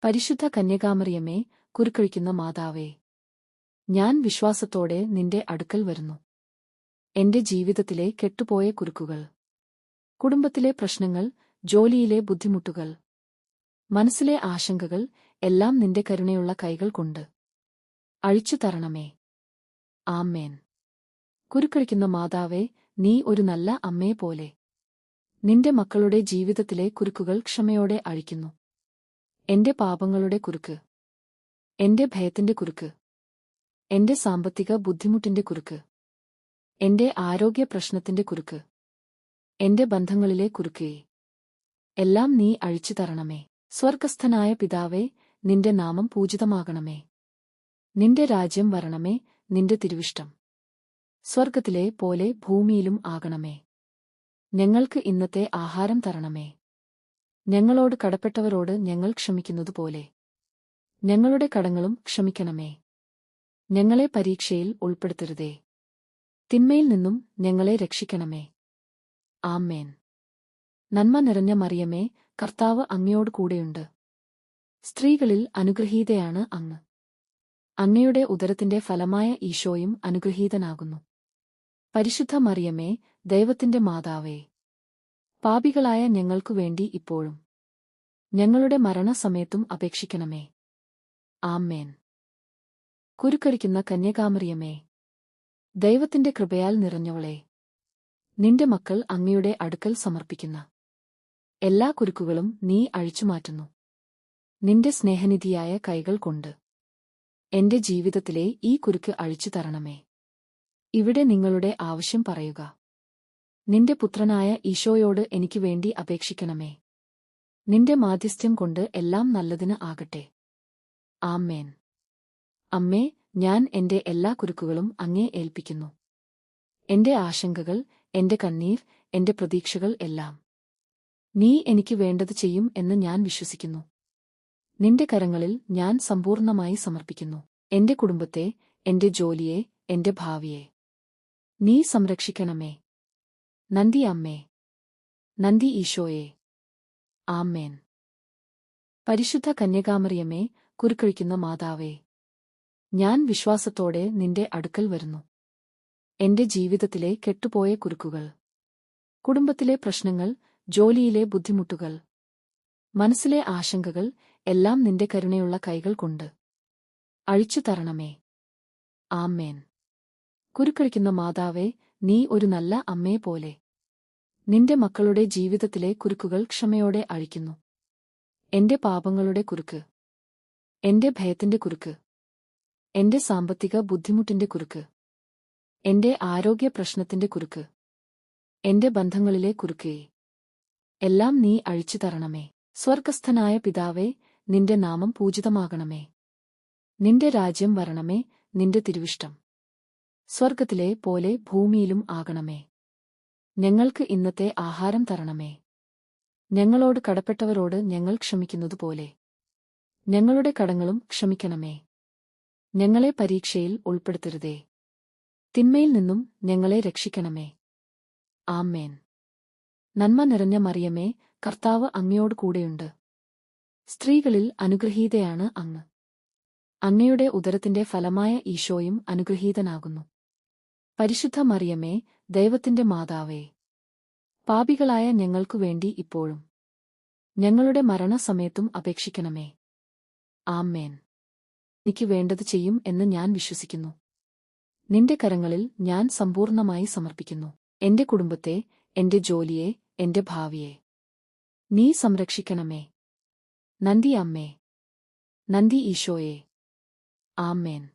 പരിശുദ്ധ കന്യകാമറിയമേ, കുരുക്കഴിക്കുന്ന മാതാവേ, ഞാൻ വിശ്വാസത്തോടെ നിന്റെ അടുക്കൽ വരുന്നു. എന്റെ ജീവിതത്തിലെ കെട്ടുപോയ കുരുക്കുകൾ, കുടുംബത്തിലെ പ്രശ്നങ്ങൾ, ജോലിയിലെ ബുദ്ധിമുട്ടുകൾ, മനസ്സിലെ ആശങ്കകൾ എല്ലാം നിന്റെ കരുണയുള്ള കൈകൾ കൊണ്ട് അഴിച്ചു തരണമേ. ആമേൻ. കുരുക്കഴിക്കുന്ന മാതാവേ, നീ ഒരു നല്ല അമ്മയെപ്പോലെ നിന്റെ മക്കളുടെ ജീവിതത്തിലെ കുരുക്കുകൾ ക്ഷമയോടെ അഴിക്കുന്നു. എന്റെ പാപങ്ങളുടെ കുരുക്ക്, എന്റെ ഭയത്തിന്റെ കുരുക്ക്, എന്റെ സാമ്പത്തിക ബുദ്ധിമുട്ടിന്റെ കുരുക്ക്, എന്റെ ആരോഗ്യ പ്രശ്നത്തിന്റെ കുരുക്ക്, എന്റെ ബന്ധങ്ങളിലെ കുരുക്കേ എല്ലാം നീ അഴിച്ചു തരണമേ. സ്വർഗസ്ഥനായ പിതാവേ, നിന്റെ നാമം പൂജിതമാകണമേ. നിന്റെ രാജ്യം വരണമേ. നിന്റെ തിരുവിഷ്ടം സ്വർഗത്തിലെ പോലെ ഭൂമിയിലും ആകണമേ. ഞങ്ങൾക്ക് ഇന്നത്തെ ആഹാരം തരണമേ. ഞങ്ങളോട് കടപ്പെട്ടവരോട് ഞങ്ങൾ ക്ഷമിക്കുന്നതുപോലെ ഞങ്ങളുടെ കടങ്ങളും ക്ഷമിക്കണമേ. ഞങ്ങളെ പരീക്ഷയിൽ ഉൾപ്പെടുത്തരുതേ, തിന്മയിൽ നിന്നും ഞങ്ങളെ രക്ഷിക്കണമേ. ആമേൻ. നന്മ നിറഞ്ഞ മറിയമേ, കർത്താവ് അങ്ങയോട് കൂടെയുണ്ട്. സ്ത്രീകളിൽ അനുഗ്രഹീതയാണ് അങ്ങ്. അങ്ങയുടെ ഉദരത്തിന്റെ ഫലമായ ഈശോയും അനുഗ്രഹീതനാകുന്നു. പരിശുദ്ധ മറിയമേ, ദൈവത്തിന്റെ മാതാവേ, പാപികളായ ഞങ്ങൾക്കു വേണ്ടി ഇപ്പോഴും ഞങ്ങളുടെ മരണസമയത്തും അപേക്ഷിക്കണമേ. ആമേൻ. കുരുക്കഴിക്കുന്ന കന്യകാമറിയമേ, ദൈവത്തിന്റെ കൃപയാൽ നിറഞ്ഞവളെ, നിന്റെ മക്കൾ അങ്ങയുടെ അടുക്കൽ സമർപ്പിക്കുന്ന എല്ലാ കുരുക്കുകളും നീ അഴിച്ചുമാറ്റുന്നു. നിന്റെ സ്നേഹനിധിയായ കൈകൾ കൊണ്ട് എന്റെ ജീവിതത്തിലെ ഈ കുരുക്ക് അഴിച്ചു തരണമേ. ഇവിടെ നിങ്ങളുടെ ആവശ്യം പറയുക. നിന്റെ പുത്രനായ ഈശോയോട് എനിക്ക് വേണ്ടി അപേക്ഷിക്കണമേ. നിന്റെ മാധ്യസ്ഥ്യം കൊണ്ട് എല്ലാം നല്ലതിന് ആകട്ടെ. ആമേൻ. അമ്മേ, ഞാൻ എന്റെ എല്ലാ കുരുക്കുകളും അങ്ങേ ഏൽപ്പിക്കുന്നു. എന്റെ ആശങ്കകൾ, എന്റെ കണ്ണീർ, എന്റെ പ്രതീക്ഷകൾ എല്ലാം നീ എനിക്ക് വേണ്ടത് ചെയ്യും എന്ന് ഞാൻ വിശ്വസിക്കുന്നു. നിന്റെ കരങ്ങളിൽ ഞാൻ സമ്പൂർണമായി സമർപ്പിക്കുന്നു. എന്റെ കുടുംബത്തെ, എന്റെ ജോലിയെ, എന്റെ ഭാവിയെ നീ സംരക്ഷിക്കണമേ. നന്ദി അമ്മേ. നന്ദി ഈശോയെ. ആമേൻ. പരിശുദ്ധ കന്യകാമറിയമേ, കുരുക്കഴിക്കുന്ന മാതാവേ, ഞാൻ വിശ്വാസത്തോടെ നിന്റെ അടുക്കൽ വരുന്നു. എന്റെ ജീവിതത്തിലെ കെട്ടുപോയ കുരുക്കുകൾ, കുടുംബത്തിലെ പ്രശ്നങ്ങൾ, ജോലിയിലെ ബുദ്ധിമുട്ടുകൾ, മനസ്സിലെ ആശങ്കകൾ എല്ലാം നിന്റെ കരുണയുള്ള കൈകൾ കൊണ്ട് അഴിച്ചു തരണമേ. ആമേൻ. കുരുക്കഴിക്കുന്ന മാതാവേ, നീ ഒരു നല്ല അമ്മയെപ്പോലെ നിന്റെ മക്കളുടെ ജീവിതത്തിലെ കുരുക്കുകൾ ക്ഷമയോടെ അഴിക്കുന്നു. എന്റെ പാപങ്ങളുടെ കുരുക്ക്, എന്റെ ഭയത്തിന്റെ കുരുക്ക്, എന്റെ സാമ്പത്തിക ബുദ്ധിമുട്ടിന്റെ കുരുക്ക്, എന്റെ ആരോഗ്യ പ്രശ്നത്തിന്റെ കുരുക്ക്, എന്റെ ബന്ധങ്ങളിലെ കുരുക്കേ എല്ലാം നീ അഴിച്ചു തരണമേ. സ്വർഗസ്ഥനായ പിതാവേ, നിന്റെ നാമം പൂജിതമാകണമേ. നിന്റെ രാജ്യം വരണമേ. നിന്റെ തിരുവിഷ്ടം സ്വർഗത്തിലെ പോലെ ഭൂമിയിലും ആകണമേ. ഞങ്ങൾക്ക് ഇന്നത്തെ ആഹാരം തരണമേ. ഞങ്ങളോട് കടപ്പെട്ടവരോട് ഞങ്ങൾ ക്ഷമിക്കുന്നതുപോലെ ഞങ്ങളുടെ കടങ്ങളും ക്ഷമിക്കണമേ. ഞങ്ങളെ പരീക്ഷയിൽ ഉൾപ്പെടുത്തരുതേ, തിന്മയിൽ നിന്നും ഞങ്ങളെ രക്ഷിക്കണമേ. ആമേൻ. നന്മ നിറഞ്ഞ മറിയമേ, കർത്താവ് അങ്ങയോട് കൂടെയുണ്ട്. സ്ത്രീകളിൽ അനുഗ്രഹീതയാണ് അങ്ങ്. അങ്ങയുടെ ഉദരത്തിന്റെ ഫലമായ ഈശോയും അനുഗ്രഹീതനാകുന്നു. പരിശുദ്ധ മറിയമേ, ദൈവത്തിന്റെ മാതാവേ, പാപികളായ ഞങ്ങൾക്കു വേണ്ടി ഇപ്പോഴും ഞങ്ങളുടെ മരണസമയത്തും അപേക്ഷിക്കണമേ. ആമേൻ. എനിക്ക് വേണ്ടത് ചെയ്യും എന്ന് ഞാൻ വിശ്വസിക്കുന്നു. നിന്റെ കരങ്ങളിൽ ഞാൻ സമ്പൂർണമായി സമർപ്പിക്കുന്നു. എന്റെ കുടുംബത്തെ, എന്റെ ജോലിയെ, എന്റെ ഭാവിയെ നീ സംരക്ഷിക്കണമേ. നന്ദി അമ്മേ. നന്ദി ഈശോയെ. ആമേൻ.